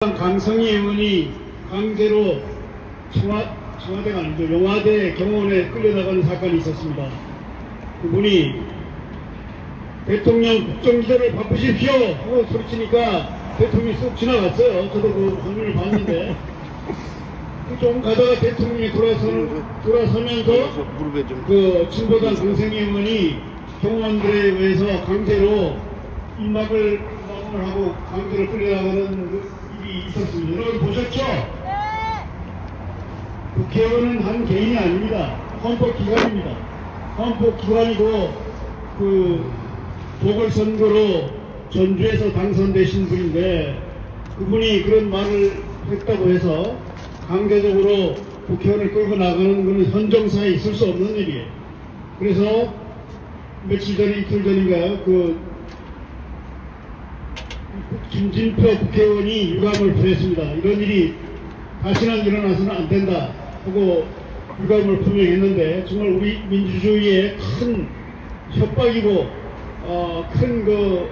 강성희 의원이 강제로 청와대가 아니죠. 영화대 경호원에 끌려나가는 사건이 있었습니다. 그분이 대통령 국정기조를 바꾸십시오 하고 소리치니까 대통령이 쑥 지나갔어요. 저도 그 장면을 봤는데 좀 가다가 대통령이 돌아서면서 그 진보당 강성희 의원이 경호원들에 의해서 강제로 입막을 하고 강제로 끌려나가는 일이 있었습니다. 여러분 보셨죠? 국회의원은 한 개인이 아닙니다. 헌법기관입니다. 헌법기관이고 그 보궐선거로 전주에서 당선되신 분인데 그분이 그런 말을 했다고 해서 강제적으로 국회의원을 끌고 나가는 것은 헌정사에 있을 수 없는 일이에요. 그래서 며칠 전에 이틀 전인가요? 김진표 국회의원이 유감을 표했습니다. 이런 일이 다시는 일어나서는 안 된다 하고 유감을 표명했는데 정말 우리 민주주의의 큰 협박이고 큰 그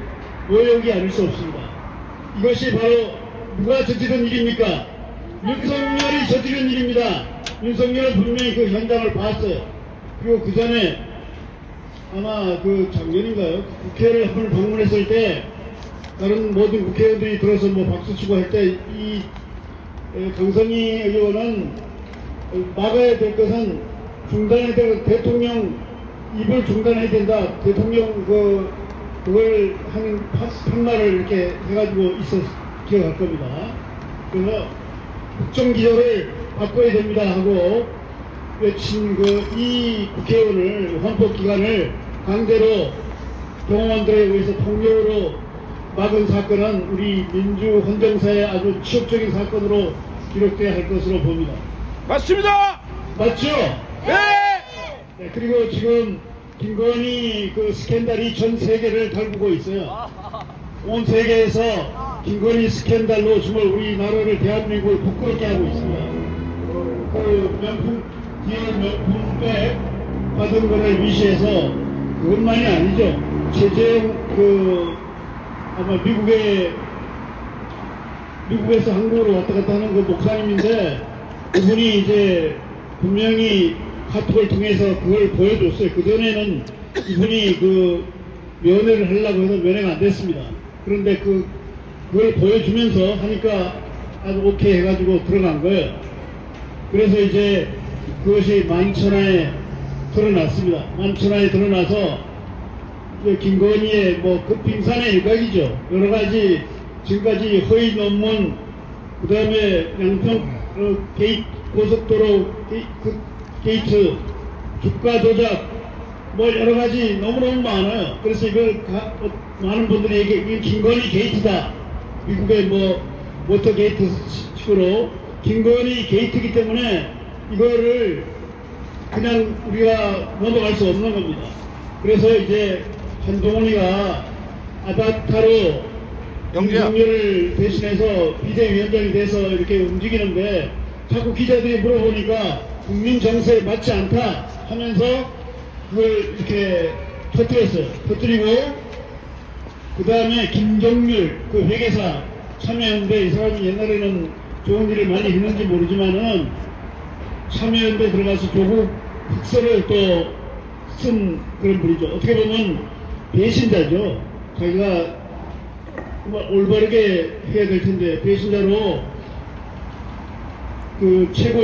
모욕이 아닐 수 없습니다. 이것이 바로 누가 저지른 일입니까? 윤석열이 저지른 일입니다. 윤석열은 분명히 그 현장을 봤어요. 그리고 그 전에 아마 그 작년인가요? 국회를 한번 방문했을 때 다른 모든 국회의원들이 들어서 뭐 박수치고 할 때 이 강성희 의원은 막아야 될 것은 중단해야 될 대통령 입을 중단해야 된다. 대통령 그걸 하는 판말을 이렇게 해가지고 기억할 겁니다. 그래서 국정기조를 바꿔야 됩니다 하고 외친 이 국회의원을 헌법기관을 강제로 경호원들에 의해서 폭력으로 막은 사건은 우리 민주 헌정사의 아주 치욕적인 사건으로 기록돼야 할 것으로 봅니다. 맞습니다. 맞죠? 네. 네. 그리고 지금 김건희 그 스캔들이 전 세계를 달구고 있어요. 온 세계에서 김건희 스캔들로 정말 우리나라를 대한민국을 부끄럽게 하고 있습니다. 그 명품 디올 명품백 받은 거를 위시해서 그것만이 아니죠. 최재형 아마 미국에서 한국으로 왔다 갔다 하는 그 목사님인데 그분이 이제 분명히 카톡을 통해서 그걸 보여줬어요. 그전에는 이분이 면회를 하려고 해서 면회가 안 됐습니다. 그런데 그걸 보여주면서 하니까 아주 오케이 해가지고 들어간 거예요. 그래서 이제 그것이 만천하에 드러났습니다. 만천하에 드러나서 김건희의 빙산의 일각이죠. 여러가지 지금까지 허위 논문, 그 다음에 양평 고속도로 게이트, 주가 조작, 여러가지 너무너무 많아요. 그래서 이걸 많은 분들이 이게 김건희 게이트다. 미국의 모터 게이트 식으로 김건희 게이트이기 때문에 이거를 그냥 우리가 넘어갈 수 없는 겁니다. 그래서 이제 한동훈이가 아바타로 윤석열을 대신해서 비대위원장이 돼서 이렇게 움직이는데 자꾸 기자들이 물어보니까 국민 정서에 맞지 않다 하면서 그걸 이렇게 터뜨렸어요. 터뜨리고 그 다음에 김종률 그 회계사 참여연대 이 사람이 옛날에는 좋은 일을 많이 했는지 모르지만은 참여연대 들어가서 조국 흑서를 또 쓴 그런 분이죠. 어떻게 보면 배신자죠. 자기가 올바르게 해야 될 텐데 배신자로 최고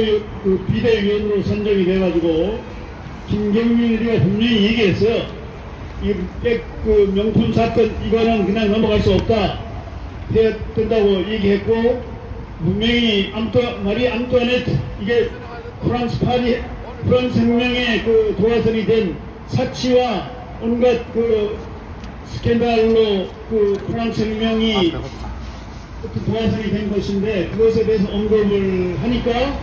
비대위원으로 선정이 돼가지고 김경민이가 분명히 얘기했어요. 이 명품 사건 이거는 그냥 넘어갈 수 없다 해야 된다고 얘기했고 분명히 마리 앙뚜아네트 이게 프랑스 혁명의 도화선이 된 사치와 온갖 스캔들로 프랑스 혁명이 도화선이 된 것인데 그것에 대해서 언급을 하니까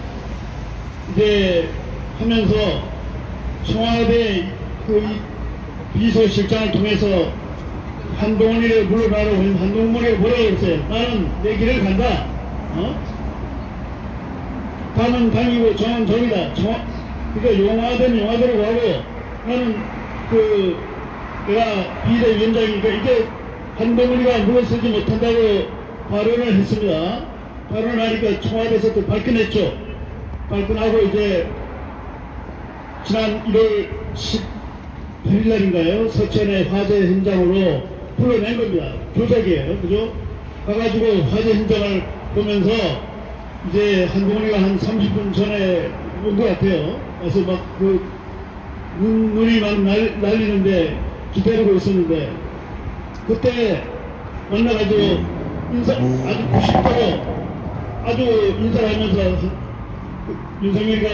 이제 하면서 청와대 비서실장을 통해서 한동훈이를 물러나라고 했는데 한동훈이가 뭐라고 했어요? 나는 내 길을 간다. 당은 당이고 정은 정이다. 그러니까 용화된 용화대로 가고 나는 내가 비대위원장이니까 이게 한동훈이가 물러서지 못한다고 발언을 했습니다. 발언하니까 청와대에서 또 발끈했죠. 발끈하고 이제 지난 1월 18일 날인가요? 서천의 화재 현장으로 불러낸 겁니다. 조작이에요. 그죠? 가가지고 화재 현장을 보면서 이제 한동훈이가 한 30분 전에 온 것 같아요. 그래서 막 눈이 막 날리는데 기다리고 있었는데 그때 만나가지고 인사 아주 90도로 아주 인사를 하면서 윤석열이가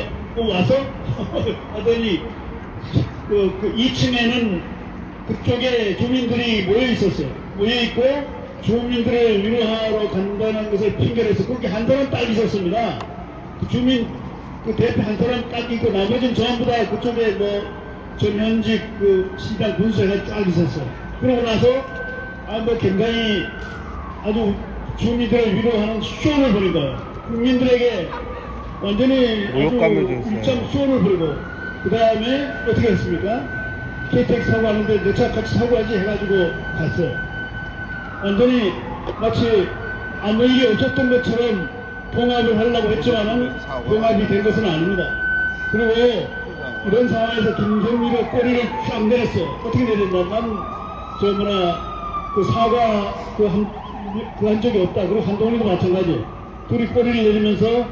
와서 하더니 그 2층에는 그쪽에 주민들이 모여 있었어요. 모여 있고 주민들을 위로하러 간다는 것을 핑계로 해서 그렇게 한 사람 딱 있었습니다. 그 주민 그 대표 한 사람 딱 있고 나머지는 전부 다 그쪽에 뭐 전현직 그 시당 군수회가 쫙 있었어요. 그러고 나서 뭐 굉장히 아주 주민들을 위로하는 쇼를 벌인 거예요. 국민들에게 완전히 아주 일정 쇼를 벌이고 그 다음에 어떻게 했습니까? KTX 사고 하는데 내 차 같이 사고하지 해가지고 갔어요. 완전히 마치 아무 일이 없었던 것처럼 봉합을 하려고 했지만은 봉합이 된 것은 아닙니다. 그리고 이런 상황에서 김정일의 꼬리를 쫙 내렸어. 어떻게 내렸나? 그 사과 한 적이 없다. 그리고 한동훈이도 마찬가지. 둘이 꼬리를 내리면서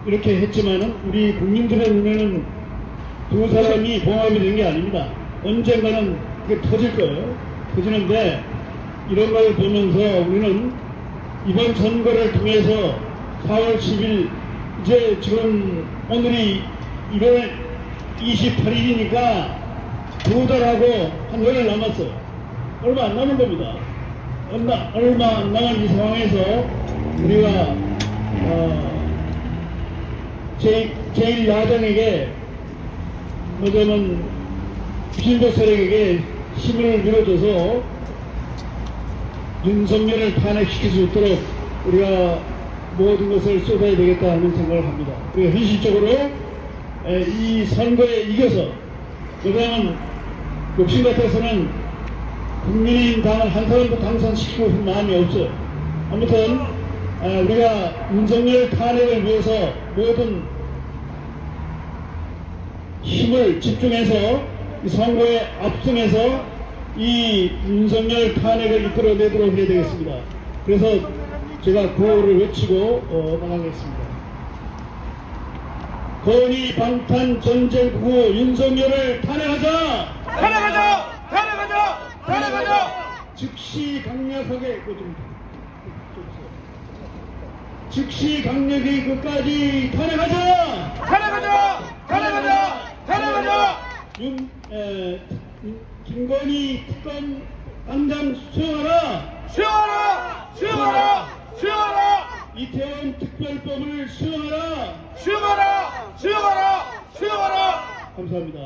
이렇게 했지만은 우리 국민들의 눈에는 두 사람이 봉합이 된 게 아닙니다. 언젠가는 그게 터질 거예요. 터지는데 이런 걸 보면서 우리는 이번 선거를 통해서 4월 10일 이제 지금 오늘이 1월 28일이니까 두 달하고 한 열흘 남았어요. 얼마 안 남은 겁니다. 얼마 안 남은 이 상황에서 우리가 제1야당에게 뭐냐면 비신조 세력에게 힘을 밀어줘서 윤석열을 탄핵시킬 수 있도록 우리가 모든 것을 쏟아야 되겠다 하는 생각을 합니다. 그리고 현실적으로 이 선거에 이겨서 왜냐하면 욕심 같아서는 국민의힘당을 한 사람도 당선시키고 싶은 마음이 없어요. 아무튼 우리가 윤석열 탄핵을 위해서 모든 힘을 집중해서 이 선거에 압승해서 이 윤석열 탄핵을 이끌어내도록 해야 되겠습니다. 그래서 제가 구호를 외치고 나가겠습니다. 건의 방탄 전쟁 구호 윤석열을 탄핵하자! 탄핵하자! 탄핵하자! 탄핵하자! 즉시 강력하게 즉시 강력히 끝까지 탄핵하자! 탄핵하자! 탄핵하자! 탄핵하자! 김건희 특검 당장 수용하라! 수용하라! 수용하라! 수용하라! 이태원 특별법을 수용하라! 수용하라! 수용하라! 수용하라! 감사합니다.